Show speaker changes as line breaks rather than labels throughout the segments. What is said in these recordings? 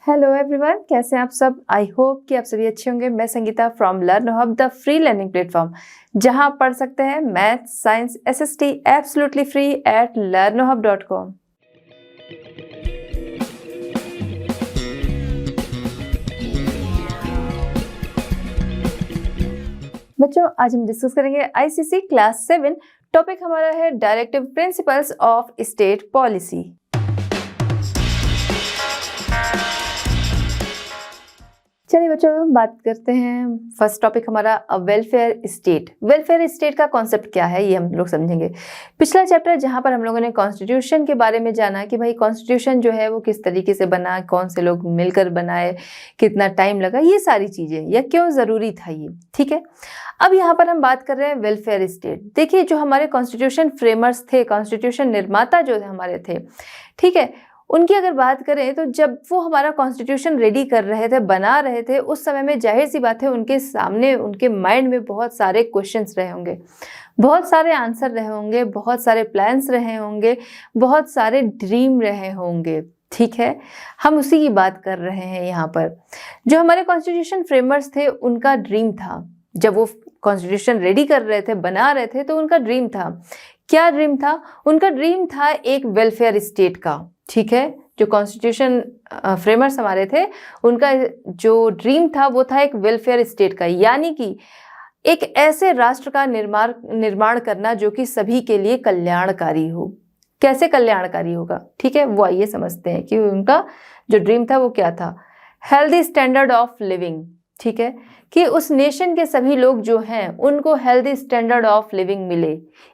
Hello everyone, कैसे हैं आप सब। आई होप कि आप सभी अच्छे होंगे। मैं Sangeeta from learn hub, the free learning platform, जहां आप पढ़ सकते हैं math, science, SST absolutely free at learnerhub.com। बच्चों, आज हम डिस्कस करेंगे आईसीसी क्लास 7। टॉपिक हमारा है directive principles of state policy. चलिए बच्चों, बात करते हैं। फर्स्ट टॉपिक हमारा वेलफेयर स्टेट। वेलफेयर स्टेट का कॉन्सेप्ट क्या है ये हम लोग समझेंगे। पिछला चैप्टर जहां पर हम लोगों ने कॉन्स्टिट्यूशन के बारे में जाना कि भाई कॉन्स्टिट्यूशन जो है वो किस तरीके से बना, कौन से लोग मिलकर बनाए, कितना टाइम लगा, ये सारी चीजें, या क्यों जरूरी था ये। ठीक है, अब यहाँ पर हम बात कर रहे हैं वेलफेयर स्टेट। देखिए, जो हमारे कॉन्स्टिट्यूशन फ्रेमर्स थे, कॉन्स्टिट्यूशन निर्माता जो हमारे थे, ठीक है, उनकी अगर बात करें तो जब वो हमारा कॉन्स्टिट्यूशन रेडी कर रहे थे, बना रहे थे, उस समय में जाहिर सी बात है उनके सामने, उनके माइंड में बहुत सारे क्वेश्चंस रहे होंगे, बहुत सारे आंसर रहे होंगे, बहुत सारे प्लान्स रहे होंगे, बहुत सारे ड्रीम रहे होंगे। ठीक है, हम उसी की बात कर रहे हैं यहाँ पर। जो हमारे कॉन्स्टिट्यूशन फ्रेमर्स थे उनका ड्रीम था, जब वो कॉन्स्टिट्यूशन रेडी कर रहे थे, बना रहे थे, तो उनका ड्रीम था। क्या ड्रीम था? उनका ड्रीम था एक वेलफेयर स्टेट का। ठीक है, जो कॉन्स्टिट्यूशन फ्रेमर्स हमारे थे उनका जो ड्रीम था वो था एक वेलफेयर स्टेट का, यानी कि एक ऐसे राष्ट्र का निर्माण करना जो कि सभी के लिए कल्याणकारी हो। कैसे कल्याणकारी होगा? ठीक है, वो आइए समझते हैं कि उनका जो ड्रीम था वो क्या था। Healthy standard of living. ठीक है, कि उस नेशन के सभी लोग जो हैं उनको हेल्दी स्टैंडर्ड ऑफ लिविंग मिले,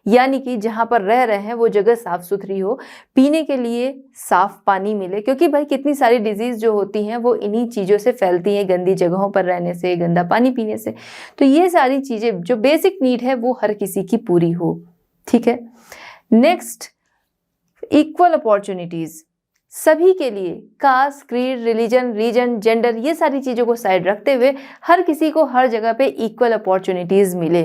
यानी कि जहां पर रह रहे हैं वो जगह साफ सुथरी हो, पीने के लिए साफ पानी मिले, क्योंकि भाई कितनी सारी डिजीज जो होती हैं वो इन्हीं चीज़ों से फैलती हैं, गंदी जगहों पर रहने से, गंदा पानी पीने से। तो ये सारी चीज़ें जो बेसिक नीड है वो हर किसी की पूरी हो। ठीक है, नेक्स्ट, इक्वल अपॉर्चुनिटीज सभी के लिए, caste, creed, religion, region, gender, ये सारी चीज़ों को साइड रखते हुए हर किसी को हर जगह पे इक्वल अपॉर्चुनिटीज़ मिले।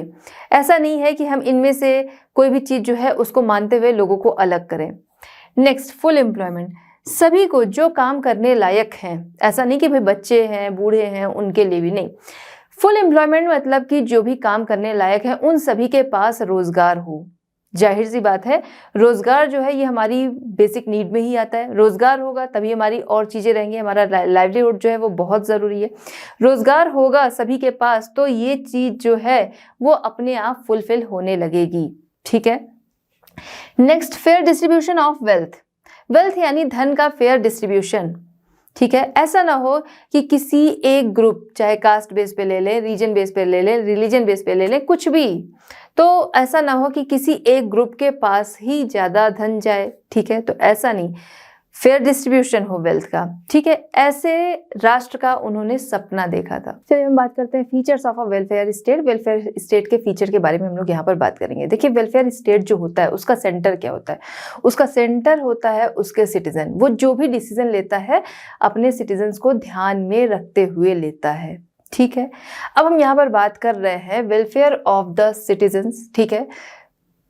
ऐसा नहीं है कि हम इनमें से कोई भी चीज़ जो है उसको मानते हुए लोगों को अलग करें। Next, full employment. सभी को जो काम करने लायक हैं, ऐसा नहीं कि भाई बच्चे हैं, बूढ़े हैं, उनके लिए भी नहीं। फुल एम्प्लॉयमेंट मतलब कि जो भी काम करने लायक है उन सभी के पास रोजगार हो। जाहिर सी बात है, रोजगार जो है ये हमारी बेसिक नीड में ही आता है। रोजगार होगा तभी हमारी और चीज़ें रहेंगी, हमारा लाइवलीहुड जो है वो बहुत ज़रूरी है। रोजगार होगा सभी के पास तो ये चीज़ जो है वो अपने आप फुलफिल होने लगेगी। ठीक है, next, fair distribution of wealth. Wealth यानी धन का फेयर डिस्ट्रीब्यूशन। ठीक है, ऐसा ना हो कि किसी एक ग्रुप, चाहे कास्ट बेस पे ले लें, रीजन बेस पे ले लें, रिलीजन बेस पे ले लें, कुछ भी, तो ऐसा ना हो कि किसी एक ग्रुप के पास ही ज़्यादा धन जाए। ठीक है, तो ऐसा नहीं, फेयर डिस्ट्रीब्यूशन हो वेल्थ का। ठीक है, ऐसे राष्ट्र का उन्होंने सपना देखा था। चलिए हम बात करते हैं features of a welfare state. Welfare state के फीचर के बारे में हम लोग यहाँ पर बात करेंगे। देखिए, वेलफेयर स्टेट जो होता है उसका सेंटर क्या होता है? उसका सेंटर होता है उसके सिटीजन। वो जो भी डिसीजन लेता है अपने सिटीजन्स को ध्यान में रखते हुए लेता है। ठीक है, अब हम यहाँ पर बात कर रहे हैं वेलफेयर ऑफ द सिटीजन्स। ठीक है,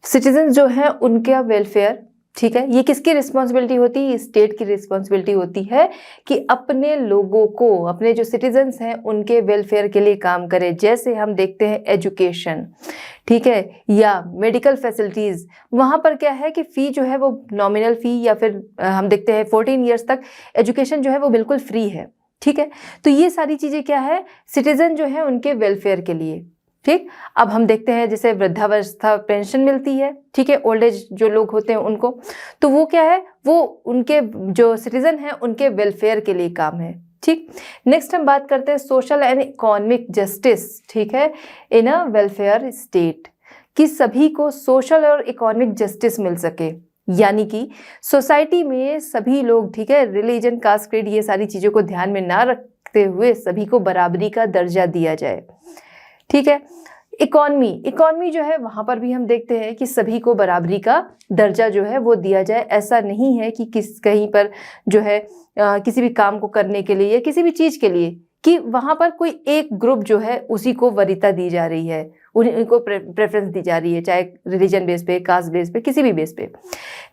सिटीजन जो है उनका वेलफेयर। ठीक है, ये किसकी रिस्पॉन्सिबिलिटी होती है? स्टेट की रिस्पॉन्सिबिलिटी होती है कि अपने लोगों को, अपने जो सिटीजन्स हैं उनके वेलफेयर के लिए काम करे। जैसे हम देखते हैं एजुकेशन, ठीक है, या मेडिकल फैसिलिटीज़, वहाँ पर क्या है कि फ़ी जो है वो नॉमिनल फ़ी, या फिर हम देखते हैं 14 ईयर्स तक एजुकेशन जो है वो बिल्कुल फ्री है। ठीक है, तो ये सारी चीज़ें क्या है, सिटीजन जो है उनके वेलफेयर के लिए। ठीक, अब हम देखते हैं जैसे वृद्धावस्था पेंशन मिलती है, ठीक है, ओल्ड एज जो लोग होते हैं उनको, तो वो क्या है, वो उनके जो सिटीजन हैं उनके वेलफेयर के लिए काम है। ठीक, नेक्स्ट हम बात करते हैं सोशल एंड इकोनॉमिक जस्टिस। ठीक है, इन अ वेलफेयर स्टेट, कि सभी को सोशल और इकोनॉमिक जस्टिस मिल सके, यानी कि सोसाइटी में सभी लोग, ठीक है, रिलीजन, कास्ट, क्रीड, ये सारी चीज़ों को ध्यान में ना रखते हुए सभी को बराबरी का दर्जा दिया जाए। ठीक है, इकॉनमी जो है वहाँ पर भी हम देखते हैं कि सभी को बराबरी का दर्जा जो है वो दिया जाए। ऐसा नहीं है कि कहीं पर जो है किसी भी काम को करने के लिए या किसी भी चीज़ के लिए कि वहाँ पर कोई एक ग्रुप जो है उसी को वरीयता दी जा रही है, उनको प्रेफरेंस दी जा रही है, चाहे रिलीजन बेस पे, कास्ट बेस पे, किसी भी बेस पे।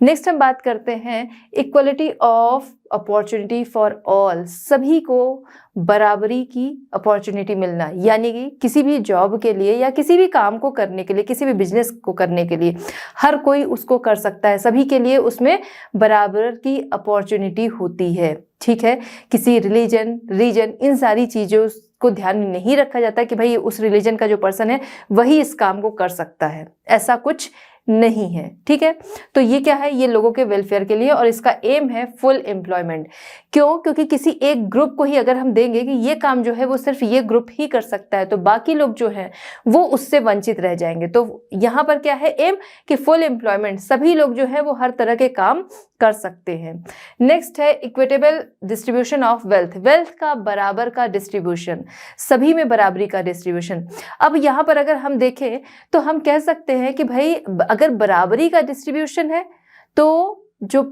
नेक्स्ट हम बात करते हैं equality of opportunity for all, सभी को बराबरी की अपॉर्चुनिटी मिलना, यानी कि किसी भी जॉब के लिए या किसी भी काम को करने के लिए, किसी भी बिजनेस को करने के लिए हर कोई उसको कर सकता है, सभी के लिए उसमें बराबर की अपॉर्चुनिटी होती है। ठीक है, किसी रिलीजन, रीजन, इन सारी चीज़ों को ध्यान में नहीं रखा जाता कि भाई उस रिलीजन का जो पर्सन है वही इस काम को कर सकता है, ऐसा कुछ नहीं है। ठीक है, तो ये क्या है, ये लोगों के वेलफेयर के लिए, और इसका एम है फुल एम्प्लॉयमेंट। क्यों? क्योंकि किसी एक ग्रुप को ही अगर हम देंगे कि ये काम जो है वो सिर्फ ये ग्रुप ही कर सकता है, तो बाकी लोग जो हैं वो उससे वंचित रह जाएंगे। तो यहाँ पर क्या है एम कि फुल एम्प्लॉयमेंट, सभी लोग जो है वो हर तरह के काम कर सकते हैं। नेक्स्ट है equitable distribution of wealth, wealth का बराबर का डिस्ट्रीब्यूशन, सभी में बराबरी का डिस्ट्रीब्यूशन। अब यहाँ पर अगर हम देखें तो हम कह सकते हैं कि भाई अगर बराबरी का डिस्ट्रीब्यूशन है तो जो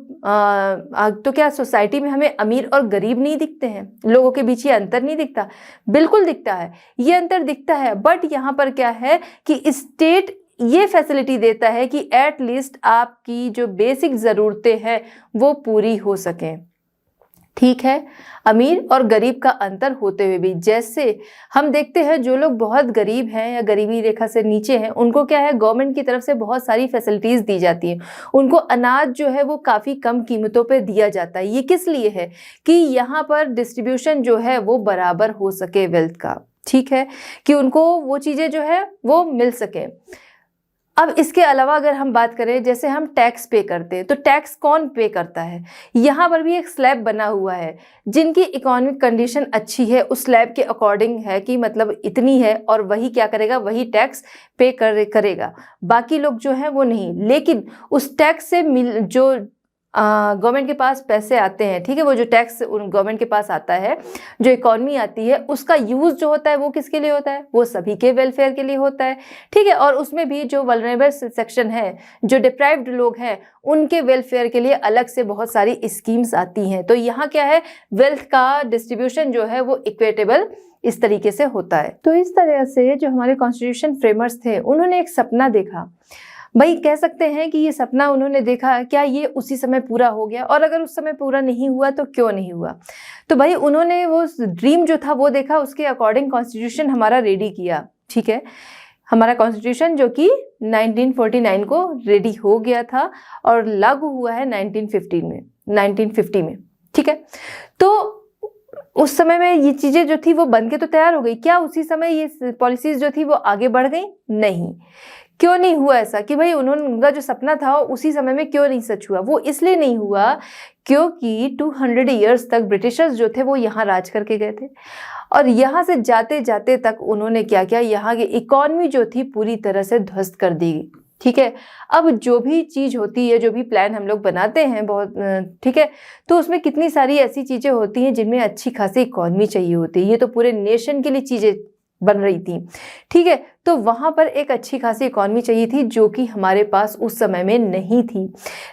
तो क्या सोसाइटी में हमें अमीर और गरीब नहीं दिखते हैं, लोगों के बीच ये अंतर नहीं दिखता? बिल्कुल दिखता है, ये अंतर दिखता है। बट यहाँ पर क्या है कि स्टेट ये फैसिलिटी देता है कि एट लीस्ट आपकी जो बेसिक ज़रूरतें हैं वो पूरी हो सकें। ठीक है, अमीर और गरीब का अंतर होते हुए भी जैसे हम देखते हैं जो लोग बहुत गरीब हैं या गरीबी रेखा से नीचे हैं, उनको क्या है गवर्नमेंट की तरफ से बहुत सारी फैसिलिटीज़ दी जाती हैं। उनको अनाज जो है वो काफ़ी कम कीमतों पे दिया जाता है। ये किस लिए है कि यहाँ पर डिस्ट्रीब्यूशन जो है वो बराबर हो सके वेल्थ का। ठीक है, कि उनको वो चीज़ें जो है वो मिल सके। अब इसके अलावा अगर हम बात करें, जैसे हम टैक्स पे करते हैं, तो टैक्स कौन पे करता है? यहाँ पर भी एक स्लैब बना हुआ है। जिनकी इकोनॉमिक कंडीशन अच्छी है उस स्लैब के अकॉर्डिंग है कि मतलब इतनी है और वही क्या करेगा, वही टैक्स पे करेगा। बाकी लोग जो है वो नहीं। लेकिन उस टैक्स से जो गवर्नमेंट के पास पैसे आते हैं, ठीक है, वो जो टैक्स गवर्नमेंट के पास आता है, जो इकॉनमी आती है, उसका यूज़ जो होता है वो किसके लिए होता है? वो सभी के वेलफेयर के लिए होता है। ठीक है, और उसमें भी जो वल्नरेबल सेक्शन है, जो डिप्राइव्ड लोग हैं, उनके वेलफेयर के लिए अलग से बहुत सारी स्कीम्स आती हैं। तो यहाँ क्या है, वेल्थ का डिस्ट्रीब्यूशन जो है वो इक्वेटेबल इस तरीके से होता है। तो इस तरह से जो हमारे कॉन्स्टिट्यूशन फ्रेमर्स थे उन्होंने एक सपना देखा। भाई कह सकते हैं कि ये सपना उन्होंने देखा, क्या ये उसी समय पूरा हो गया? और अगर उस समय पूरा नहीं हुआ तो क्यों नहीं हुआ? तो भाई उन्होंने वो ड्रीम जो था वो देखा, उसके अकॉर्डिंग कॉन्स्टिट्यूशन हमारा रेडी किया। ठीक है, हमारा कॉन्स्टिट्यूशन जो कि 1949 को रेडी हो गया था और लागू हुआ है 1950 में। ठीक है, तो उस समय में ये चीज़ें जो थी वो बन के तो तैयार हो गई। क्या उसी समय ये पॉलिसीज जो थी वो आगे बढ़ गई? नहीं। क्यों नहीं हुआ ऐसा कि भाई उनका जो सपना था उसी समय में क्यों नहीं सच हुआ? वो इसलिए नहीं हुआ क्योंकि 200 ईयर्स तक ब्रिटिशर्स जो थे वो यहाँ राज करके गए थे और यहाँ से जाते जाते तक उन्होंने क्या किया, यहाँ की इकॉनमी जो थी पूरी तरह से ध्वस्त कर दी। ठीक है, अब जो भी चीज़ होती है, जो भी प्लान हम लोग बनाते हैं बहुत, ठीक है, तो उसमें कितनी सारी ऐसी चीज़ें होती हैं जिनमें अच्छी खासी इकॉनमी चाहिए होती है। ये तो पूरे नेशन के लिए चीज़ें बन रही थी। ठीक है, तो वहाँ पर एक अच्छी खासी इकॉनमी चाहिए थी जो कि हमारे पास उस समय में नहीं थी।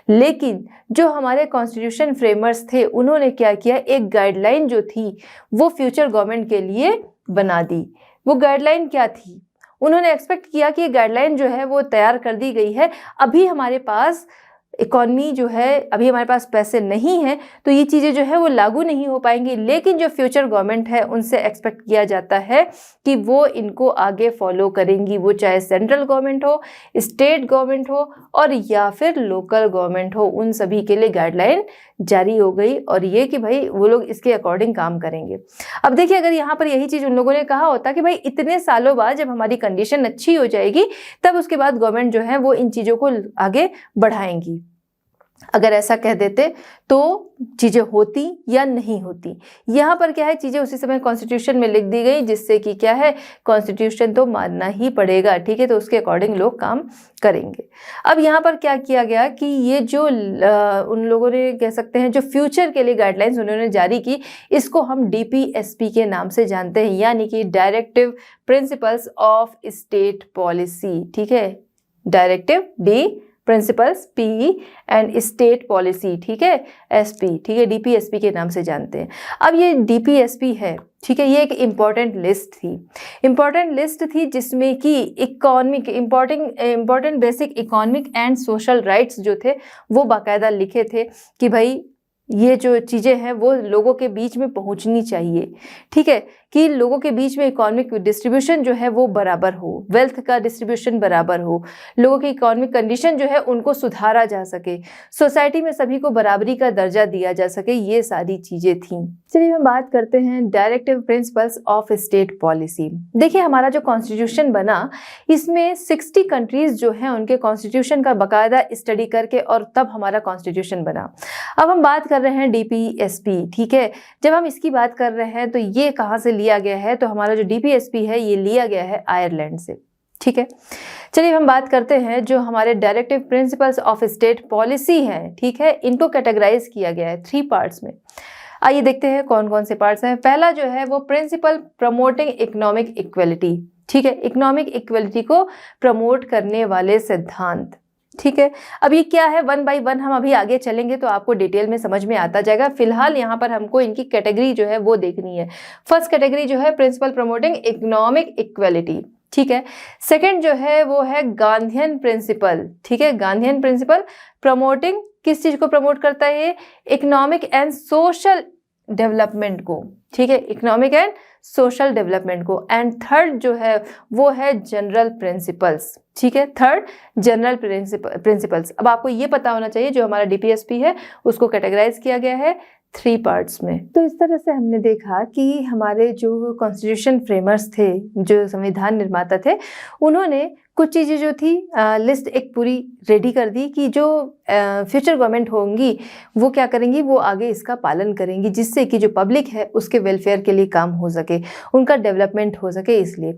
लेकिन जो हमारे कॉन्स्टिट्यूशन फ्रेमर्स थे उन्होंने क्या किया, एक गाइडलाइन जो थी वो फ्यूचर गवर्नमेंट के लिए बना दी। वो गाइडलाइन क्या थी? उन्होंने एक्सपेक्ट किया कि ये गाइडलाइन जो है वो तैयार कर दी गई है, अभी हमारे पास इकॉनमी जो है, अभी हमारे पास पैसे नहीं हैं तो ये चीज़ें जो है वो लागू नहीं हो पाएंगी। लेकिन जो फ्यूचर गवर्नमेंट है उनसे एक्सपेक्ट किया जाता है कि वो इनको आगे फॉलो करेंगी, वो चाहे सेंट्रल गवर्नमेंट हो, स्टेट गवर्नमेंट हो और या फिर लोकल गवर्नमेंट हो, उन सभी के लिए गाइडलाइन जारी हो गई और ये कि भाई वो लोग इसके अकॉर्डिंग काम करेंगे। अब देखिए, अगर यहाँ पर यही चीज़ उन लोगों ने कहा होता कि भाई इतने सालों बाद जब हमारी कंडीशन अच्छी हो जाएगी तब उसके बाद गवर्नमेंट जो है वो इन चीज़ों को आगे बढ़ाएंगी, अगर ऐसा कह देते तो चीज़ें होती या नहीं होती। यहाँ पर क्या है, चीज़ें उसी समय कॉन्स्टिट्यूशन में लिख दी गई जिससे कि क्या है, कॉन्स्टिट्यूशन तो मानना ही पड़ेगा। ठीक है, तो उसके अकॉर्डिंग लोग काम करेंगे। अब यहाँ पर क्या किया गया कि ये जो उन लोगों ने कह सकते हैं जो फ्यूचर के लिए गाइडलाइंस उन्होंने जारी की, इसको हम DPSP के नाम से जानते हैं, यानी कि directive principles of state policy. ठीक है, directive principles P and state policy, ठीक है, एसपी, ठीक है, डीपीएसपी के नाम से जानते हैं। अब ये डीपीएसपी है, ठीक है, ये एक इम्पॉर्टेंट लिस्ट थी जिसमें कि economic important basic economic and social rights जो थे वो बाकायदा लिखे थे कि भाई ये जो चीज़ें हैं वो लोगों के बीच में पहुंचनी चाहिए, ठीक है, कि लोगों के बीच में इकोनॉमिक डिस्ट्रीब्यूशन जो है वो बराबर हो, वेल्थ का डिस्ट्रीब्यूशन बराबर हो, लोगों की इकोनॉमिक कंडीशन जो है उनको सुधारा जा सके, सोसाइटी में सभी को बराबरी का दर्जा दिया जा सके, ये सारी चीज़ें थीं। चलिए हम बात करते हैं directive principles of state policy. देखिए हमारा जो कॉन्स्टिट्यूशन बना इसमें 60 कंट्रीज जो हैं उनके कॉन्स्टिट्यूशन का बाकायदा स्टडी करके और तब हमारा कॉन्स्टिट्यूशन बना। अब हम बात कर रहे हैं डीपीएसपी, ठीक है, जब हम इसकी बात कर रहे हैं तो ये कहाँ से लिया गया है, तो हमारा जो डीपीएसपी है ये लिया गया है आयरलैंड से, ठीक है। चलिए हम बात करते हैं जो हमारे directive principles of state policy हैं, ठीक है, इनको कैटेगराइज किया गया है 3 पार्ट्स में। आइए देखते हैं कौन कौन से पार्ट्स हैं। पहला जो है वो प्रिंसिपल प्रमोटिंग इकोनॉमिक इक्वलिटी, ठीक है, इकोनॉमिक इक्वलिटी को प्रमोट करने वाले सिद्धांत, ठीक है। अब ये क्या है, 1 बाय 1 हम अभी आगे चलेंगे तो आपको डिटेल में समझ में आता जाएगा। फिलहाल यहाँ पर हमको इनकी कैटेगरी जो है वो देखनी है। फर्स्ट कैटेगरी जो है प्रिंसिपल प्रमोटिंग इकोनॉमिक इक्वलिटी, ठीक है। सेकंड जो है वो है गांधीयन प्रिंसिपल, ठीक है, गांधीयन प्रिंसिपल प्रमोटिंग किस चीज को प्रमोट करता है, इकोनॉमिक एंड सोशल डेवलपमेंट को, ठीक है, इकोनॉमिक एंड सोशल डेवलपमेंट को। एंड थर्ड जो है वो है जनरल प्रिंसिपल्स, ठीक है, थर्ड जनरल प्रिंसिपल्स। अब आपको ये पता होना चाहिए जो हमारा डीपीएसपी है उसको कैटेगराइज किया गया है 3 पार्ट्स में। तो इस तरह से हमने देखा कि हमारे जो कॉन्स्टिट्यूशन फ्रेमर्स थे, जो संविधान निर्माता थे, उन्होंने कुछ चीज़ें जो थी लिस्ट एक पूरी रेडी कर दी कि जो फ्यूचर गवर्नमेंट होंगी वो क्या करेंगी, वो आगे इसका पालन करेंगी जिससे कि जो पब्लिक है उसके वेलफेयर के लिए काम हो सके, उनका डेवलपमेंट हो सके। इसलिए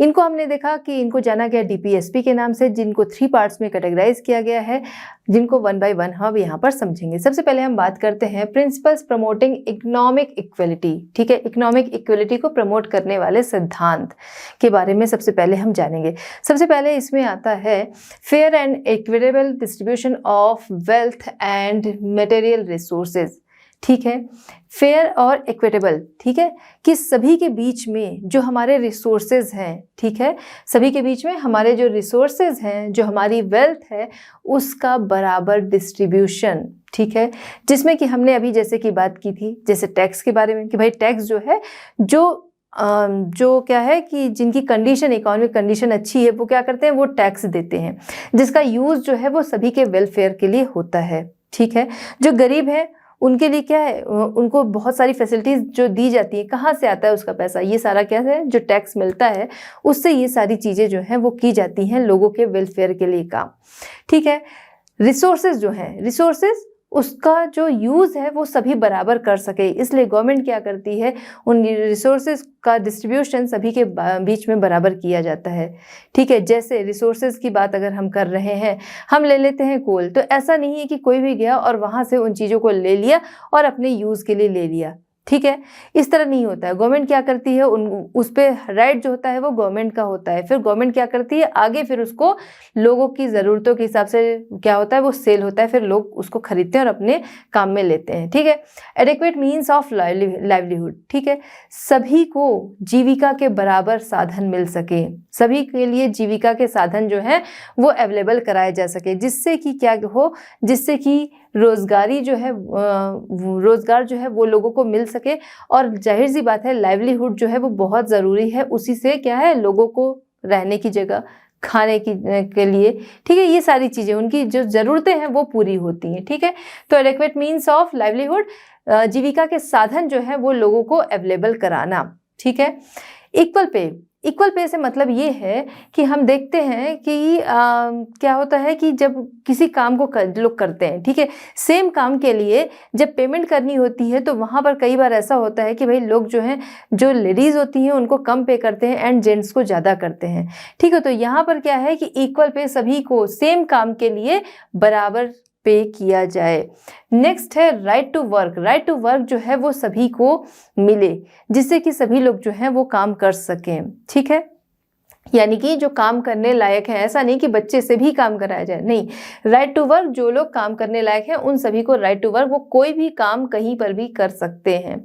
इनको हमने देखा कि इनको जाना गया डीपीएसपी के नाम से, जिनको 3 पार्ट्स में कैटेगराइज किया गया है, जिनको 1 बाय 1 हम यहाँ पर समझेंगे। सबसे पहले हम बात करते हैं प्रिंसिपल्स प्रमोटिंग इकोनॉमिक इक्वलिटी, ठीक है, इकोनॉमिक इक्वलिटी को प्रमोट करने वाले सिद्धांत के बारे में सबसे पहले हम जानेंगे। सबसे पहले इसमें आता है fair and equitable distribution of wealth and material resources, ठीक है, फेयर और इक्विटेबल, ठीक है, कि सभी के बीच में जो हमारे रिसोर्सेज हैं, ठीक है, सभी के बीच में हमारे जो रिसोर्सेज हैं, जो हमारी वेल्थ है, उसका बराबर डिस्ट्रीब्यूशन, ठीक है, जिसमें कि हमने अभी जैसे कि बात की थी, जैसे टैक्स के बारे में कि भाई टैक्स जो है जो क्या है कि जिनकी कंडीशन, इकोनॉमिक कंडीशन अच्छी है, वो क्या करते हैं, वो टैक्स देते हैं, जिसका यूज़ जो है वो सभी के वेलफेयर के लिए होता है, ठीक है। जो गरीब है उनके लिए क्या है, उनको बहुत सारी फैसिलिटीज़ जो दी जाती है, कहाँ से आता है उसका पैसा, ये सारा क्या है, जो टैक्स मिलता है उससे ये सारी चीज़ें जो हैं वो की जाती हैं लोगों के वेलफेयर के लिए काम, ठीक है। रिसोर्सेज जो हैं, रिसोर्सेज उसका जो यूज़ है वो सभी बराबर कर सके, इसलिए गवर्नमेंट क्या करती है, उन रिसोर्सेज का डिस्ट्रीब्यूशन सभी के बीच में बराबर किया जाता है, ठीक है। जैसे रिसोर्सेज की बात अगर हम कर रहे हैं, हम ले लेते हैं कोल, तो ऐसा नहीं है कि कोई भी गया और वहाँ से उन चीज़ों को ले लिया और अपने यूज़ के लिए ले लिया, ठीक है, इस तरह नहीं होता है। गवर्नमेंट क्या करती है, उस पर राइट जो होता है वो गवर्नमेंट का होता है, फिर गवर्नमेंट क्या करती है आगे, फिर उसको लोगों की ज़रूरतों के हिसाब से क्या होता है वो सेल होता है, फिर लोग उसको खरीदते हैं और अपने काम में लेते हैं, ठीक है। एडिक्वेट मीन्स ऑफ लाइवलीहुड, ठीक है, सभी को जीविका के बराबर साधन मिल सके, सभी के लिए जीविका के साधन जो है वो अवेलेबल कराए जा सके, जिससे कि क्या हो, जिससे कि रोजगार जो है वो लोगों को मिल सके। और जाहिर सी बात है लाइवलीहुड जो है वो बहुत ज़रूरी है, उसी से क्या है लोगों को रहने की जगह, खाने की के लिए, ठीक है, ये सारी चीज़ें उनकी जो ज़रूरतें हैं वो पूरी होती हैं, ठीक है। तो एडिक्वेट मीन्स ऑफ लाइवलीहुड, जीविका के साधन जो है वो लोगों को अवेलेबल कराना, ठीक है। इक्वल पे से मतलब ये है कि हम देखते हैं कि क्या होता है कि जब किसी काम को लोग करते हैं, ठीक है, सेम काम के लिए जब पेमेंट करनी होती है तो वहाँ पर कई बार ऐसा होता है कि भाई लोग जो हैं, जो लेडीज़ होती हैं उनको कम पे करते हैं एंड जेंट्स को ज़्यादा करते हैं, ठीक है। तो यहाँ पर क्या है कि इक्वल पे सभी को सेम काम के लिए बराबर पे किया जाए। नेक्स्ट है right to work. Right to work जो है वो सभी को मिले, जिससे कि सभी लोग जो हैं वो काम कर सकें, ठीक है। यानी कि जो काम करने लायक है, ऐसा नहीं कि बच्चे से भी काम कराया जाए, नहीं, राइट टू वर्क, जो लोग काम करने लायक हैं उन सभी को राइट टू वर्क, वो कोई भी काम कहीं पर भी कर सकते हैं।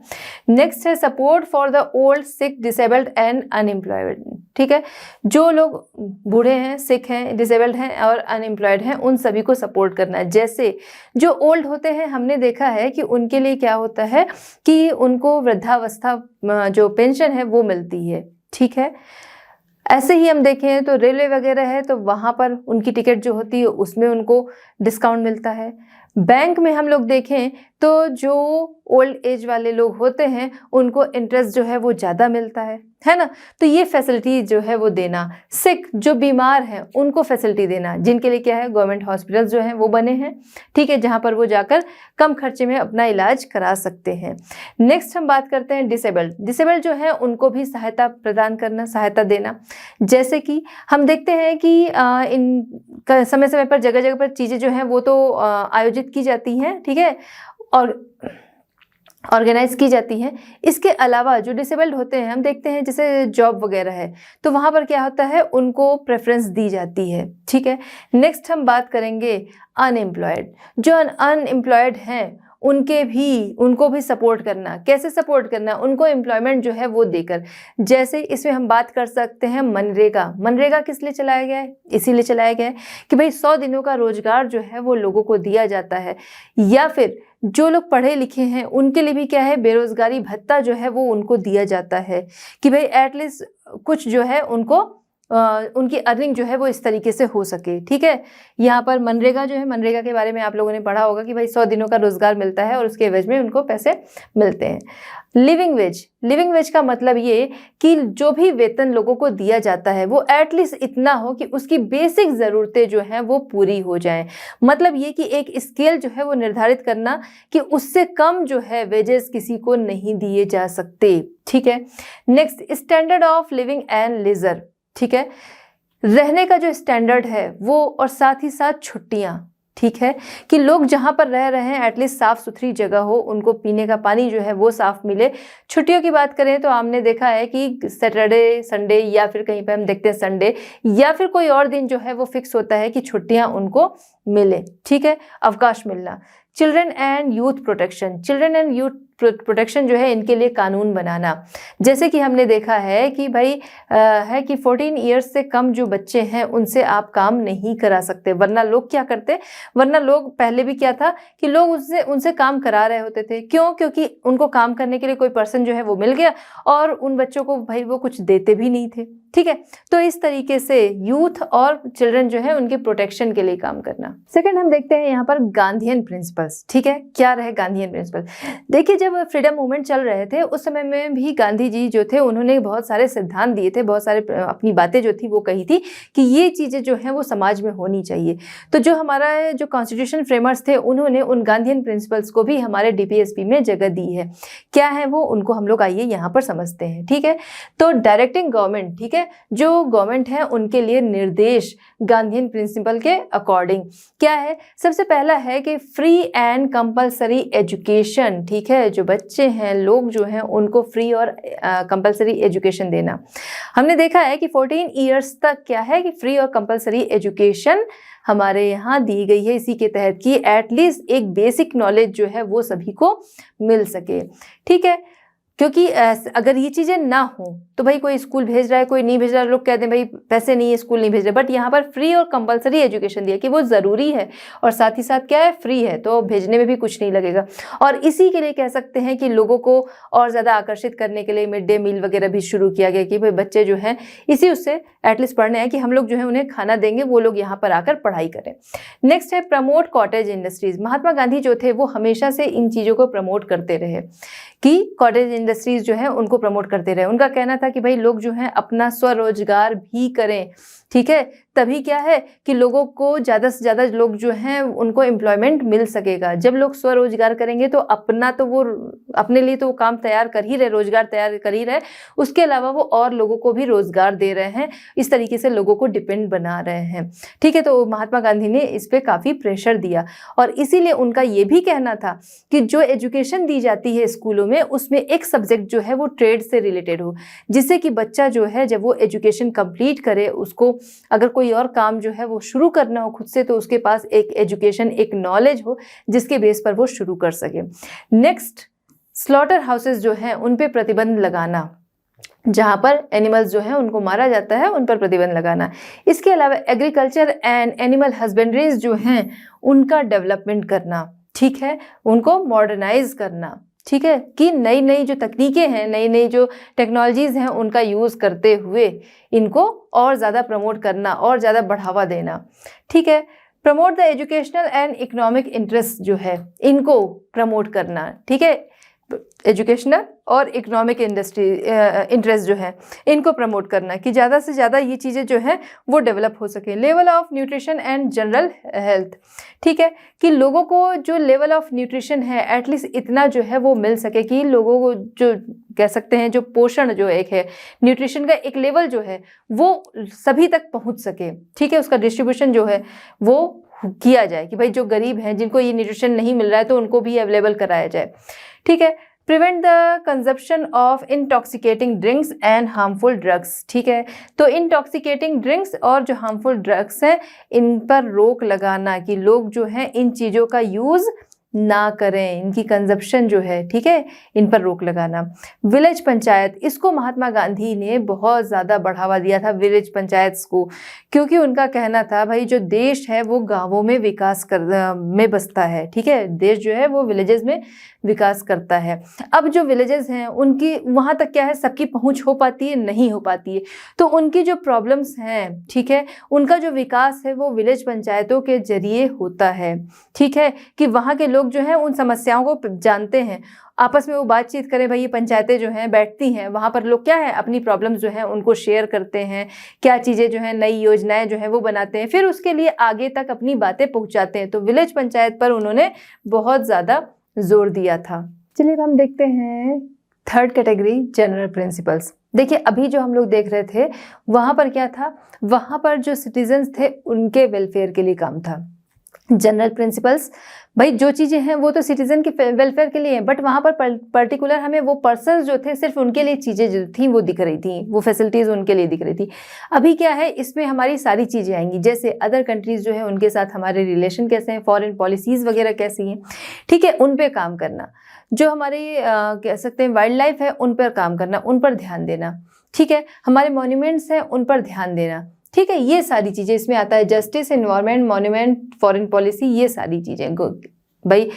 नेक्स्ट है support for the old, sick, disabled and unemployed. ठीक है, जो लोग बूढ़े हैं, सिक हैं, डिसेबल्ड हैं और अनएम्प्लॉयड हैं उन सभी को सपोर्ट करना है। जैसे जो ओल्ड होते हैं, हमने देखा है कि उनके लिए क्या होता है कि उनको वृद्धावस्था जो पेंशन है वो मिलती है। ठीक है, ऐसे ही हम देखें तो रेलवे वगैरह है तो वहाँ पर उनकी टिकट जो होती है उसमें उनको डिस्काउंट मिलता है। बैंक में हम लोग देखें तो जो ओल्ड एज वाले लोग होते हैं उनको इंटरेस्ट जो है वो ज़्यादा मिलता है ना। तो ये फैसिलिटी जो है वो देना। सिक, जो बीमार हैं उनको फैसिलिटी देना, जिनके लिए क्या है गवर्नमेंट हॉस्पिटल्स जो हैं वो बने हैं, ठीक है, जहाँ पर वो जाकर कम खर्चे में अपना इलाज करा सकते हैं। नेक्स्ट हम बात करते हैं डिसेबल्ड। डिसेबल्ड जो है उनको भी सहायता प्रदान करना, सहायता देना। जैसे कि हम देखते हैं कि इन समय समय पर जगह जगह पर चीज़ें जो हैं वो तो आयोजित की जाती हैं, ठीक है, और ऑर्गेनाइज की जाती हैं। इसके अलावा जो डिसेबल्ड होते हैं हम देखते हैं जैसे जॉब वगैरह है तो वहाँ पर क्या होता है उनको प्रेफरेंस दी जाती है। ठीक है, नेक्स्ट हम बात करेंगे अनएम्प्लॉयड। जो अनएम्प्लॉयड हैं उनको भी सपोर्ट करना। कैसे सपोर्ट करना? उनको एम्प्लॉयमेंट जो है वो देकर। जैसे इसमें हम बात कर सकते हैं मनरेगा। मनरेगा किस लिए चलाया गया है? इसीलिए चलाया गया है कि भाई 100 दिनों का रोजगार जो है वो लोगों को दिया जाता है। या फिर जो लोग पढ़े लिखे हैं उनके लिए भी क्या है, बेरोजगारी भत्ता जो है वो उनको दिया जाता है कि भाई एटलीस्ट कुछ जो है उनको उनकी अर्निंग जो है वो इस तरीके से हो सके। ठीक है, यहाँ पर मनरेगा जो है, मनरेगा के बारे में आप लोगों ने पढ़ा होगा कि भाई 100 दिनों का रोजगार मिलता है और उसके एवज में उनको पैसे मिलते हैं। Living veg. लिविंग वेज का मतलब ये कि जो भी वेतन लोगों को दिया जाता है वो एटलीस्ट इतना हो कि उसकी बेसिक ज़रूरतें जो हैं वो पूरी हो जाएं। मतलब ये कि एक स्केल जो है वो निर्धारित करना कि उससे कम जो है वेजेस किसी को नहीं दिए जा सकते। ठीक है, next standard of living and leisure. ठीक है, रहने का जो स्टैंडर्ड है वो, और साथ ही साथ छुट्टियां। ठीक है, कि लोग जहां पर रह रहे हैं एटलीस्ट साफ सुथरी जगह हो, उनको पीने का पानी जो है वो साफ मिले। छुट्टियों की बात करें तो हमने देखा है कि सैटरडे, संडे या फिर कहीं पे हम देखते हैं संडे या फिर कोई और दिन जो है वो फिक्स होता है कि छुट्टियां उनको मिले। ठीक है, अवकाश मिलना। Children and youth protection. Children and youth protection जो है इनके लिए कानून बनाना। जैसे कि हमने देखा है कि भाई है कि 14 ईयर्स से कम जो बच्चे हैं उनसे आप काम नहीं करा सकते, वरना लोग क्या करते, वरना लोग पहले भी क्या था कि लोग उनसे काम करा रहे होते थे। क्यों? क्योंकि उनको काम करने के लिए कोई पर्सन जो है वो मिल गया और उन बच्चों को भाई वो कुछ देते भी नहीं थे। ठीक है, तो इस तरीके से यूथ और चिल्ड्रन जो है उनके प्रोटेक्शन के लिए काम करना। सेकंड हम देखते हैं यहाँ पर गांधीयन प्रिंसिपल्स। ठीक है, क्या रहे गांधीयन प्रिंसिपल? देखिए, जब फ्रीडम मूवमेंट चल रहे थे उस समय में भी गांधी जी जो थे उन्होंने बहुत सारे सिद्धांत दिए थे, बहुत सारे अपनी बातें जो थी वो कही थी कि ये चीज़ें जो हैं वो समाज में होनी चाहिए। तो जो हमारा जो कॉन्स्टिट्यूशन फ्रेमर्स थे उन्होंने उन गांधीयन प्रिंसिपल्स को भी हमारे DPSP में जगह दी है। क्या है वो, उनको हम लोग आइए यहाँ पर समझते हैं। ठीक है, तो डायरेक्टिंग गवर्नमेंट, ठीक है, जो गवर्नमेंट है उनके लिए निर्देश गांधीयन प्रिंसिपल के अकॉर्डिंग क्या है? सबसे पहला है कि फ्री एंड कंपलसरी एजुकेशन। ठीक है, जो बच्चे हैं, लोग जो हैं, उनको फ्री और कंपलसरी एजुकेशन देना। हमने देखा है कि 14 ईयर्स तक क्या है कि फ्री और कंपलसरी एजुकेशन हमारे यहाँ दी गई है, इसी के तहत कि एटलीस्ट एक बेसिक नॉलेज जो है वो सभी को मिल सके। ठीक है, क्योंकि अगर ये चीज़ें ना हो तो भाई कोई स्कूल भेज रहा है, कोई नहीं भेज रहा है, लोग कहते हैं भाई पैसे नहीं है स्कूल नहीं भेज रहे, बट यहाँ पर फ्री और कंपलसरी एजुकेशन दिया कि वो ज़रूरी है और साथ ही साथ क्या है, फ्री है, तो भेजने में भी कुछ नहीं लगेगा। और इसी के लिए कह सकते हैं कि लोगों को और ज़्यादा आकर्षित करने के लिए मिड डे मील वगैरह भी शुरू किया गया कि भाई बच्चे जो हैं इसी उससे एटलीस्ट पढ़ने हैं कि हम लोग जो है उन्हें खाना देंगे, वो लोग यहाँ पर आकर पढ़ाई करें। नेक्स्ट है promote cottage industries. Mahatma Gandhi जो थे वो हमेशा से इन चीज़ों को प्रमोट करते रहे कि कॉटेज इंडस्ट्रीज जो है उनको प्रमोट करते रहे। उनका कहना था कि भाई लोग जो हैं अपना स्वरोजगार भी करें। ठीक है, तभी क्या है कि लोगों को ज़्यादा से ज़्यादा लोग जो हैं उनको एम्प्लॉयमेंट मिल सकेगा। जब लोग स्वरोजगार करेंगे तो अपना तो वो अपने लिए तो वो काम तैयार कर ही रहे, रोजगार तैयार कर ही रहे, उसके अलावा वो और लोगों को भी रोजगार दे रहे हैं, इस तरीके से लोगों को डिपेंड बना रहे हैं। ठीक है, तो महात्मा गांधी ने इस पर काफ़ी प्रेशर दिया और इसीलिए उनका ये भी कहना था कि जो एजुकेशन दी जाती है स्कूलों में उसमें एक सब्जेक्ट जो है वो ट्रेड से रिलेटेड हो, जिससे कि बच्चा जो है जब वो एजुकेशन कंप्लीट करे, उसको अगर कोई और काम जो है वो शुरू करना हो खुद से, तो उसके पास एक एजुकेशन, एक नॉलेज हो जिसके बेस पर वो शुरू कर सके। नेक्स्ट, स्लॉटर हाउसेस जो हैं उन पे प्रतिबंध लगाना, जहाँ पर एनिमल्स जो हैं उनको मारा जाता है उन पर प्रतिबंध लगाना। इसके अलावा एग्रीकल्चर एंड एनिमल हस्बेंड्रीज जो हैं उनका डेवलपमेंट करना, ठीक है, उनको मॉडर्नाइज करना, ठीक है, कि नई नई जो तकनीकें हैं, नई नई जो टेक्नोलॉजीज़ हैं उनका यूज़ करते हुए इनको और ज़्यादा प्रमोट करना और ज़्यादा बढ़ावा देना। ठीक है, promote the educational and economic interest जो है इनको प्रमोट करना। ठीक है, एजुकेशनल और इकोनॉमिक इंटरेस्ट जो है इनको प्रमोट करना कि ज़्यादा से ज़्यादा ये चीज़ें जो हैं वो डेवलप हो सके। Level of nutrition and general health, ठीक है, कि लोगों को जो लेवल ऑफ न्यूट्रिशन है एटलीस्ट इतना जो है वो मिल सके कि लोगों को जो कह सकते हैं जो पोषण जो एक है, न्यूट्रिशन का एक लेवल जो है वो सभी तक पहुंच सके। ठीक है, उसका डिस्ट्रीब्यूशन जो है वो किया जाए कि भाई जो गरीब हैं जिनको ये न्यूट्रिशन नहीं मिल रहा है तो उनको भी अवेलेबल कराया जाए। ठीक है, prevent the consumption of intoxicating drinks and harmful drugs. ठीक है, तो इंटॉक्सिकेटिंग ड्रिंक्स और जो हार्मफुल ड्रग्स हैं इन पर रोक लगाना कि लोग जो हैं इन चीज़ों का यूज़ ना करें, इनकी कंजप्शन जो है, ठीक है, इन पर रोक लगाना। विलेज पंचायत, इसको महात्मा गांधी ने बहुत ज़्यादा बढ़ावा दिया था विलेज पंचायत्स को, क्योंकि उनका कहना था भाई जो देश है वो गांवों में में बसता है। ठीक है, देश जो है वो विलेजेस में विकास करता है। अब जो विलेजेस हैं उनकी वहाँ तक क्या है, सबकी पहुँच हो पाती है, नहीं हो पाती है, तो उनकी जो प्रॉब्लम्स हैं, ठीक है, उनका जो विकास है वो विलेज पंचायतों के जरिए होता है। ठीक है, कि वहाँ के लोग जो हैं उन समस्याओं को जानते हैं, आपस में वो बातचीत करें। भाई ये पंचायतें जो हैं बैठती हैं, वहाँ पर लोग क्या है अपनी प्रॉब्लम्स जो हैं उनको शेयर करते हैं, क्या चीज़ें जो हैं नई योजनाएं जो हैं वो बनाते हैं, फिर उसके लिए आगे तक अपनी बातें पहुँचाते हैं। तो विलेज पंचायत पर उन्होंने बहुत ज़्यादा जोर दिया था। चलिए अब हम देखते हैं थर्ड कैटेगरी, जनरल प्रिंसिपल्स। देखिए अभी जो हम लोग देख रहे थे वहाँ पर क्या था, वहाँ पर जो सिटीजन्स थे उनके वेलफेयर के लिए काम था। जनरल प्रिंसिपल्स, भाई जो चीज़ें हैं वो तो सिटीजन के वेलफेयर के लिए हैं, बट वहाँ पर पर्टिकुलर हमें वो पर्सन्स जो थे सिर्फ उनके लिए चीज़ें जो थी वो दिख रही थी, वो फैसिलिटीज़ उनके लिए दिख रही थी। अभी क्या है, इसमें हमारी सारी चीज़ें आएंगी, जैसे अदर कंट्रीज़ जो है उनके साथ हमारे रिलेशन कैसे हैं, फॉरेन पॉलिसीज़ वगैरह कैसी हैं, ठीक है, उन पर काम करना। जो हमारी कह सकते हैं वाइल्ड लाइफ है उन पर काम करना, उन पर ध्यान देना। ठीक है, हमारे मॉन्यूमेंट्स हैं उन पर ध्यान देना। ठीक है, ये सारी चीज़ें इसमें आता है, justice, environment, monument, foreign policy, ये सारी चीज़ें। भाई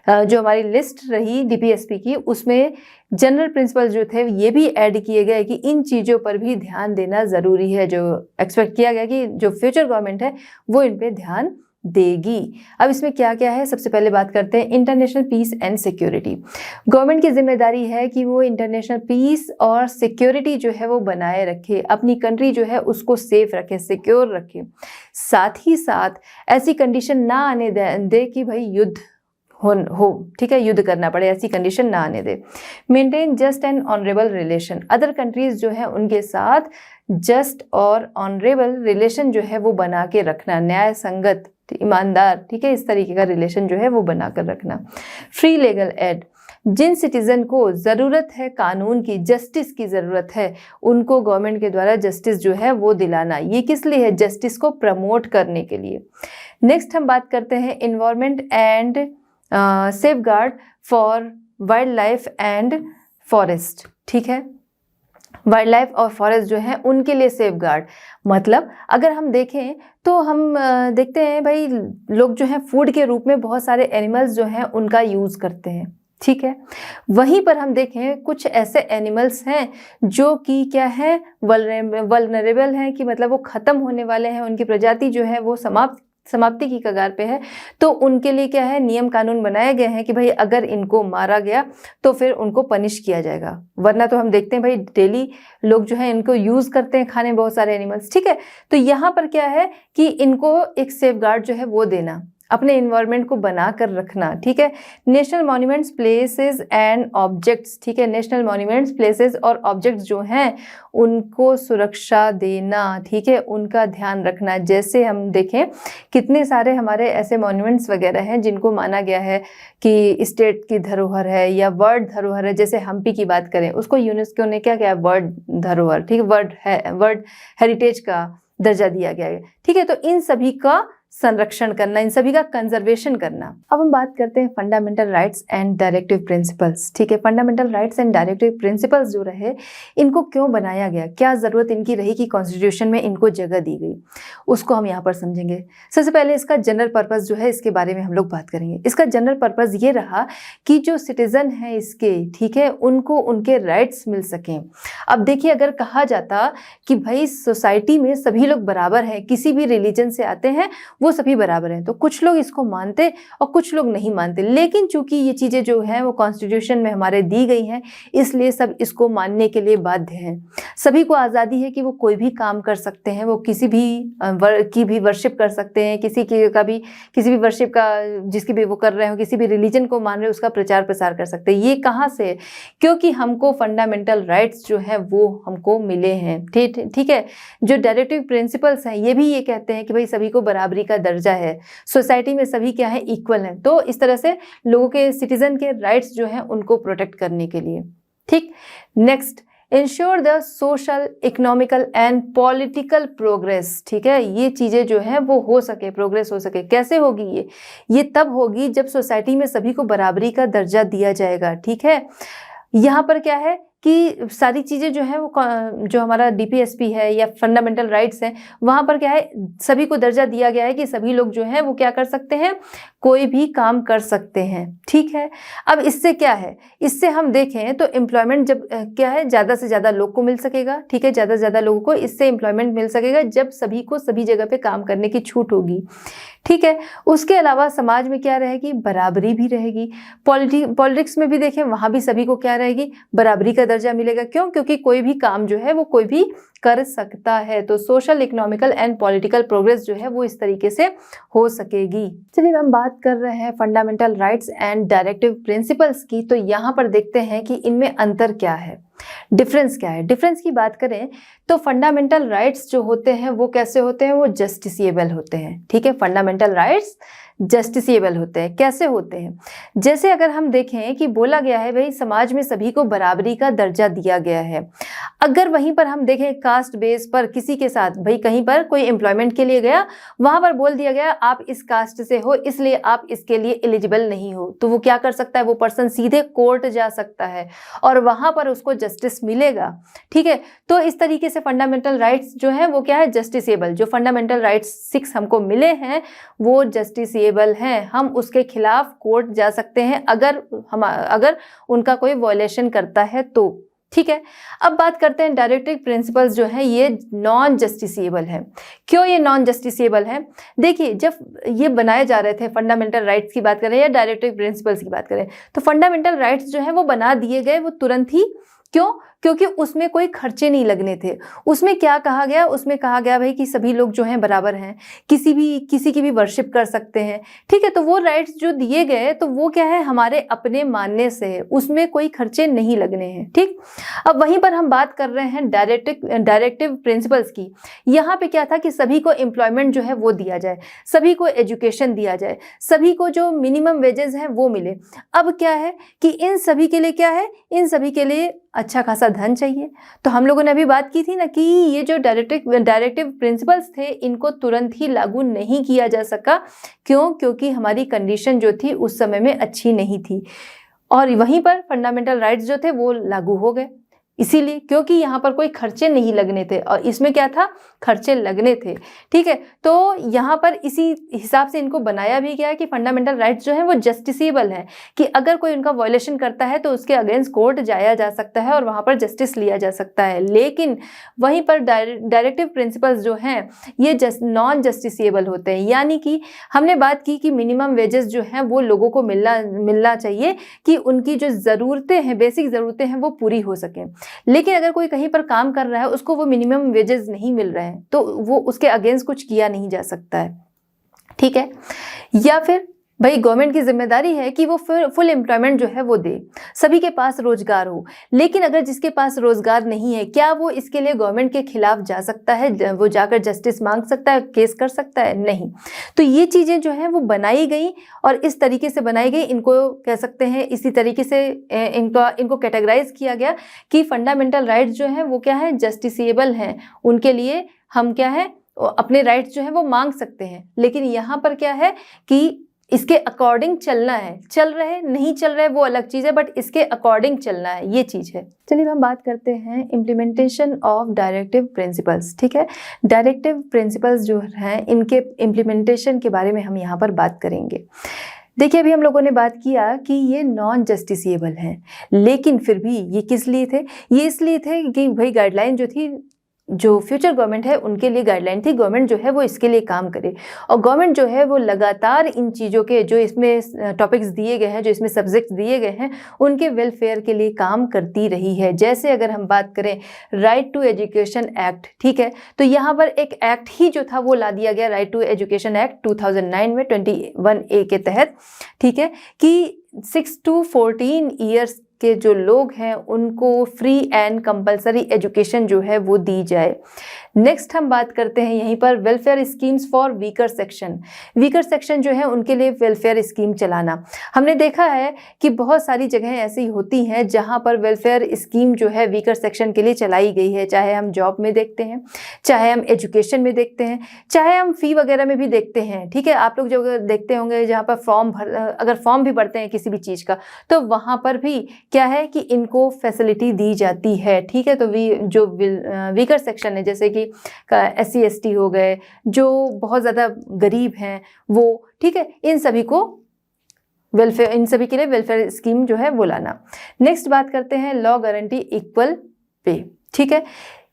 जो हमारी लिस्ट रही डीपीएसपी की उसमें जनरल प्रिंसिपल जो थे ये भी ऐड किए गए कि इन चीज़ों पर भी ध्यान देना ज़रूरी है, जो एक्सपेक्ट किया गया कि जो फ्यूचर गवर्नमेंट है वो इन पे ध्यान देगी। अब इसमें क्या क्या है, सबसे पहले बात करते हैं international peace and security. Government की जिम्मेदारी है कि वो इंटरनेशनल पीस और सिक्योरिटी जो है वो बनाए रखे, अपनी कंट्री जो है उसको सेफ रखे, सिक्योर रखे। साथ ही साथ ऐसी कंडीशन ना आने दे कि भाई युद्ध हो, ठीक है, युद्ध करना पड़े, ऐसी कंडीशन ना आने दे। Maintain just and honourable relation, other countries जो है उनके साथ जस्ट और ऑनरेबल रिलेशन जो है वो बना के रखना, न्याय संगत, ईमानदार, ठीक है, इस तरीके का रिलेशन जो है वो बना कर रखना। फ्री लीगल एड, जिन सिटीजन को ज़रूरत है कानून की, जस्टिस की ज़रूरत है, उनको गवर्नमेंट के द्वारा जस्टिस जो है वो दिलाना। ये किस लिए है, जस्टिस को प्रमोट करने के लिए। नेक्स्ट हम बात करते हैं environment and safeguard for wild life and forest. ठीक है, वाइल्ड लाइफ और फॉरेस्ट जो है उनके लिए सेफगार्ड, मतलब अगर हम देखें तो हम देखते हैं भाई लोग जो हैं फूड के रूप में बहुत सारे एनिमल्स जो हैं उनका यूज़ करते हैं। ठीक है, वहीं पर हम देखें कुछ ऐसे एनिमल्स हैं जो कि क्या है, वल्नरेबल हैं, कि मतलब वो ख़त्म होने वाले हैं, उनकी प्रजाति जो है वो समाप्त समाप्ति की कगार पे है, तो उनके लिए क्या है, नियम कानून बनाए गए हैं कि भाई अगर इनको मारा गया तो फिर उनको पनिश किया जाएगा। वरना तो हम देखते हैं भाई डेली लोग जो है इनको यूज करते हैं खाने में, बहुत सारे एनिमल्स, ठीक है। तो यहाँ पर क्या है कि इनको एक सेफ गार्ड जो है वो देना, अपने इन्वायरमेंट को बना कर रखना, ठीक है। National monuments, places and objects, ठीक है, नेशनल मॉन्यूमेंट्स, प्लेसेस और ऑब्जेक्ट्स जो हैं उनको सुरक्षा देना, ठीक है, उनका ध्यान रखना। जैसे हम देखें कितने सारे हमारे ऐसे मॉन्यूमेंट्स वगैरह हैं जिनको माना गया है कि स्टेट की धरोहर है या वर्ल्ड धरोहर है। जैसे हम्पी की बात करें, उसको यूनेस्को ने क्या किया, वर्ल्ड धरोहर, ठीक है, वर्ल्ड हेरिटेज का दर्जा दिया गया है, ठीक है। तो इन सभी का संरक्षण करना, इन सभी का कंजर्वेशन करना। अब हम बात करते हैं fundamental rights and directive principles, ठीक है। Fundamental rights and directive principles जो रहे, इनको क्यों बनाया गया, क्या जरूरत इनकी रही कि कॉन्स्टिट्यूशन में इनको जगह दी गई, उसको हम यहाँ पर समझेंगे। सबसे पहले इसका जनरल पर्पस जो है, इसके बारे में हम लोग बात करेंगे। इसका जनरल पर्पस ये रहा कि जो सिटीजन है इसके, ठीक है, उनको उनके राइट्स मिल सकें। अब देखिए, अगर कहा जाता कि भाई सोसाइटी में सभी लोग बराबर हैं, किसी भी रिलीजन से आते हैं वो सभी बराबर हैं, तो कुछ लोग इसको मानते और कुछ लोग नहीं मानते। लेकिन चूंकि ये चीजें जो हैं वो कॉन्स्टिट्यूशन में हमारे दी गई हैं, इसलिए सब इसको मानने के लिए बाध्य हैं। सभी को आज़ादी है कि वो कोई भी काम कर सकते हैं, वो किसी भी की भी वर्शिप कर सकते हैं, किसी भी वर्शिप का, जिसकी भी वो कर रहे हो, किसी भी रिलीजन को मान रहे हो, उसका प्रचार प्रसार कर सकते हैं। ये कहाँ से? क्योंकि हमको फंडामेंटल राइट्स जो है वो हमको मिले हैं, ठीक है। जो डायरेक्टिव प्रिंसिपल्स हैं ये भी ये कहते हैं कि भाई सभी को बराबरी का दर्जा है, सोसाइटी में सभी क्या है, इक्वल हैं। तो इस तरह से लोगों के, सिटीजन के राइट्स जो हैं उनको प्रोटेक्ट करने के लिए, ठीक। Next, ensure the social, economical and political progress, ठीक है। ये चीजें जो है वो हो सके, प्रोग्रेस हो सके। कैसे होगी ये तब होगी जब सोसाइटी में सभी को बराबरी का दर्जा दिया जाएगा, ठीक है। यहाँ पर क्या है कि सारी चीज़ें जो है वो, जो हमारा डीपीएसपी है या फंडामेंटल राइट्स हैं, वहाँ पर क्या है, सभी को दर्जा दिया गया है कि सभी लोग जो हैं वो क्या कर सकते हैं, कोई भी काम कर सकते हैं, ठीक है। अब इससे क्या है, इससे हम देखें तो एम्प्लॉयमेंट जब क्या है, ज़्यादा से ज़्यादा लोग को मिल सकेगा, ठीक है, ज़्यादा से ज़्यादा लोगों को इससे एम्प्लॉयमेंट मिल सकेगा जब सभी को सभी जगह पे काम करने की छूट होगी, ठीक है। उसके अलावा समाज में क्या रहेगी, बराबरी भी रहेगी। पॉलिटिक्स में भी देखें, वहाँ भी सभी को क्या रहेगी, बराबरी का दर्जा मिलेगा। क्यों? क्योंकि कोई भी काम जो है वो कोई भी कर सकता है। तो social, economical and political progress जो है वो इस तरीके से हो सकेगी। चलिए, हम बात कर रहे हैं fundamental rights and directive principles की, तो यहाँ पर देखते हैं कि इनमें अंतर क्या है, डिफरेंस क्या है। डिफरेंस की बात करें तो फंडामेंटल राइट्स जो होते हैं वो कैसे होते हैं, वो जस्टिसिएबल होते हैं, ठीक है। फंडामेंटल राइट्स जस्टिसिएबल होते हैं। कैसे होते हैं? जैसे अगर हम देखें कि बोला गया है भाई समाज में सभी को बराबरी का दर्जा दिया गया है, अगर वहीं पर हम देखें कास्ट बेस पर किसी के साथ, भाई कहीं पर कोई एम्प्लॉयमेंट के लिए गया, वहां पर बोल दिया गया आप इस कास्ट से हो इसलिए आप इसके लिए एलिजिबल नहीं हो, तो वो क्या कर सकता है, वो पर्सन सीधे कोर्ट जा सकता है और वहां पर उसको जस्टिस मिलेगा, ठीक है। तो इस तरीके से फंडामेंटल राइट्स जो है वो क्या है, जस्टिसिएबल। जो फंडामेंटल राइट्स 6 हमको मिले हैं वो जस्टिसिएबल हैं, हम उसके खिलाफ कोर्ट जा सकते हैं अगर उनका कोई वायलेशन करता है तो, ठीक है। अब बात करते हैं डायरेक्टिव प्रिंसिपल्स जो है ये नॉन जस्टिसिएबल है। क्यों ये नॉन जस्टिसिएबल है? देखिए, जब ये बनाए जा रहे थे, फंडामेंटल राइट्स की बात करें या डायरेक्टिव प्रिंसिपल्स की बात करें, तो फंडामेंटल राइट्स जो है वो बना दिए गए वो तुरंत ही। क्यों? क्योंकि उसमें कोई खर्चे नहीं लगने थे। उसमें क्या कहा गया, उसमें कहा गया भाई कि सभी लोग जो हैं बराबर हैं, किसी की भी वर्शिप कर सकते हैं, ठीक है। तो वो राइट्स जो दिए गए तो वो क्या है, हमारे अपने मानने से है, उसमें कोई खर्चे नहीं लगने हैं, ठीक। अब वहीं पर हम बात कर रहे हैं डायरेक्टिव प्रिंसिपल्स की। यहाँ पे क्या था कि सभी को एम्प्लॉयमेंट जो है वो दिया जाए, सभी को एजुकेशन दिया जाए, सभी को जो मिनिमम वेजेस हैं वो मिले। अब क्या है कि इन सभी के लिए क्या है, इन सभी के लिए अच्छा खासा धन चाहिए। तो हम लोगों ने अभी बात की थी ना कि ये जो डायरेक्टिव प्रिंसिपल्स थे इनको तुरंत ही लागू नहीं किया जा सका। क्यों? क्योंकि हमारी कंडीशन जो थी उस समय में अच्छी नहीं थी और वहीं पर फंडामेंटल राइट्स जो थे वो लागू हो गए। इसीलिए क्योंकि यहाँ पर कोई खर्चे नहीं लगने थे और इसमें क्या था, खर्चे लगने थे। ठीक है, तो यहाँ पर इसी हिसाब से इनको बनाया भी गया है कि फंडामेंटल राइट्स जो है वो जस्टिसेबल है, कि अगर कोई उनका वायलेशन करता है तो उसके अगेंस्ट कोर्ट जाया जा सकता है और वहाँ पर जस्टिस लिया जा सकता है। लेकिन वहीं पर डायरेक्टिव प्रिंसिपल्स जो हैं ये नॉन जस्टिसेबल होते हैं, यानी कि हमने बात की कि मिनिमम वेजेस जो हैं वो लोगों को मिलना चाहिए कि उनकी जो ज़रूरतें हैं, बेसिक ज़रूरतें हैं वो पूरी हो सकें। लेकिन अगर कोई कहीं पर काम कर रहा है, उसको वो मिनिमम वेजेस नहीं मिल रहे हैं, तो वो उसके अगेंस्ट कुछ किया नहीं जा सकता है। ठीक है, या फिर भाई गवर्नमेंट की जिम्मेदारी है कि वो फुल एम्प्लॉयमेंट जो है वो दे, सभी के पास रोजगार हो। लेकिन अगर जिसके पास रोजगार नहीं है, क्या वो इसके लिए गवर्नमेंट के खिलाफ जा सकता है, वो जाकर जस्टिस मांग सकता है, केस कर सकता है? नहीं। तो ये चीज़ें जो हैं वो बनाई गई और इस तरीके से बनाई गई, इनको कह सकते हैं इसी तरीके से इनको कैटेगराइज किया गया कि फंडामेंटल राइट्स जो हैं वो क्या है, जस्टिसेबल हैं, उनके लिए हम क्या है, अपने राइट्स जो है वो मांग सकते हैं। लेकिन यहाँ पर क्या है कि इसके अकॉर्डिंग चलना है, चल रहे नहीं चल रहे वो अलग चीज़ है, बट इसके अकॉर्डिंग चलना है, ये चीज़ है। चलिए हम बात करते हैं इम्प्लीमेंटेशन ऑफ डायरेक्टिव प्रिंसिपल्स। ठीक है, डायरेक्टिव प्रिंसिपल्स जो हैं इनके इम्प्लीमेंटेशन के बारे में हम यहाँ पर बात करेंगे। देखिए, अभी हम लोगों ने बात किया कि ये नॉन जस्टिसेबल हैं, लेकिन फिर भी ये किस लिए थे? ये इसलिए थे कि भाई गाइडलाइन जो थी, जो फ्यूचर गवर्नमेंट है उनके लिए गाइडलाइन थी, गवर्नमेंट जो है वो इसके लिए काम करे। और गवर्नमेंट जो है वो लगातार इन चीज़ों के जो इसमें टॉपिक्स दिए गए हैं, जो इसमें सब्जेक्ट्स दिए गए हैं, उनके वेलफेयर के लिए काम करती रही है। जैसे अगर हम बात करें राइट टू एजुकेशन एक्ट, ठीक है, तो यहाँ पर एक एक्ट ही जो था वो ला दिया गया, राइट टू एजुकेशन एक्ट 2009 में 21A के तहत। ठीक है, कि 6 to 14 ईयर्स के जो लोग हैं उनको फ्री एंड कंपलसरी एजुकेशन जो है वो दी जाए। नेक्स्ट हम बात करते हैं यहीं पर welfare schemes for weaker section. Weaker section जो है उनके लिए वेलफेयर स्कीम चलाना। हमने देखा है कि बहुत सारी जगहें ऐसी होती हैं जहां पर वेलफेयर स्कीम जो है वीकर सेक्शन के लिए चलाई गई है, चाहे हम जॉब में देखते हैं, चाहे हम एजुकेशन में देखते हैं, चाहे हम फ़ी वगैरह में भी देखते हैं। ठीक है, आप लोग जो देखते होंगे जहाँ पर अगर फॉर्म भी भरते हैं किसी भी चीज़ का, तो वहाँ पर भी क्या है कि इनको फैसिलिटी दी जाती है। ठीक है, तो जो वीकर सेक्शन है, जैसे कि SC ST हो गए, जो बहुत ज़्यादा गरीब हैं वो, ठीक है, इन सभी के लिए वेलफेयर स्कीम जो है वो लाना। नेक्स्ट बात करते हैं लॉ गारंटी इक्वल पे। ठीक है,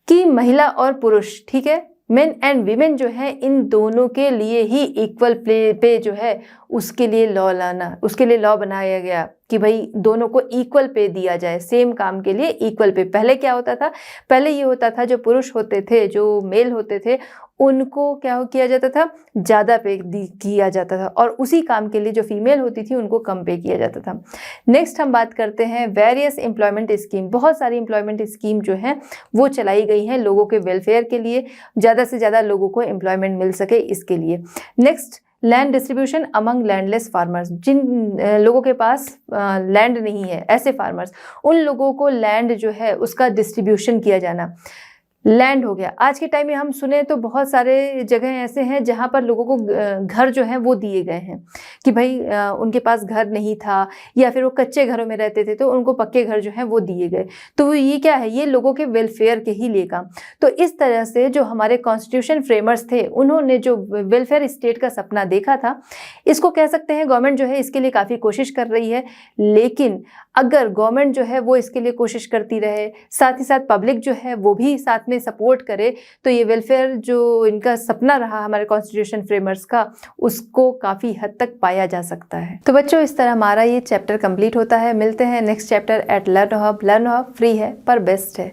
कि महिला और पुरुष, ठीक है, मेन एंड वीमेन जो है इन दोनों के लिए ही इक्वल पे जो है उसके लिए लॉ लाना, उसके लिए लॉ बनाया गया कि भाई दोनों को इक्वल पे दिया जाए, सेम काम के लिए इक्वल पे। पहले क्या होता था? पहले ये होता था जो पुरुष होते थे, जो मेल होते थे, उनको क्या किया जाता था, ज़्यादा पे किया जाता था, और उसी काम के लिए जो फीमेल होती थी उनको कम पे किया जाता था। नेक्स्ट हम बात करते हैं वेरियस एम्प्लॉयमेंट स्कीम। बहुत सारी एम्प्लॉयमेंट स्कीम जो हैं वो चलाई गई हैं लोगों के वेलफेयर के लिए, ज़्यादा से ज़्यादा लोगों को एम्प्लॉयमेंट मिल सके इसके लिए। Next land distribution among landless farmers. जिन लोगों के पास लैंड नहीं है, ऐसे फार्मर्स, उन लोगों को लैंड जो है उसका डिस्ट्रीब्यूशन किया जाना। लैंड हो गया, आज के टाइम में हम सुने तो बहुत सारे जगह ऐसे हैं जहाँ पर लोगों को घर जो हैं वो दिए गए हैं कि भाई उनके पास घर नहीं था या फिर वो कच्चे घरों में रहते थे तो उनको पक्के घर जो हैं वो दिए गए। तो ये क्या है, ये लोगों के वेलफेयर के ही लिए काम। तो इस तरह से जो हमारे कॉन्स्टिट्यूशन फ्रेमर्स थे उन्होंने जो वेलफेयर स्टेट का सपना देखा था, इसको कह सकते हैं गवर्नमेंट जो है इसके लिए काफ़ी कोशिश कर रही है। लेकिन अगर गवर्नमेंट जो है वो इसके लिए कोशिश करती रहे, साथ ही साथ पब्लिक जो है वो भी साथ में सपोर्ट करे, तो ये वेलफेयर जो इनका सपना रहा हमारे कॉन्स्टिट्यूशन फ्रेमर्स का, उसको काफ़ी हद तक पाया जा सकता है। तो बच्चों, इस तरह हमारा ये चैप्टर कंप्लीट होता है। मिलते हैं next chapter at learn hub. Learn hub free है पर बेस्ट है।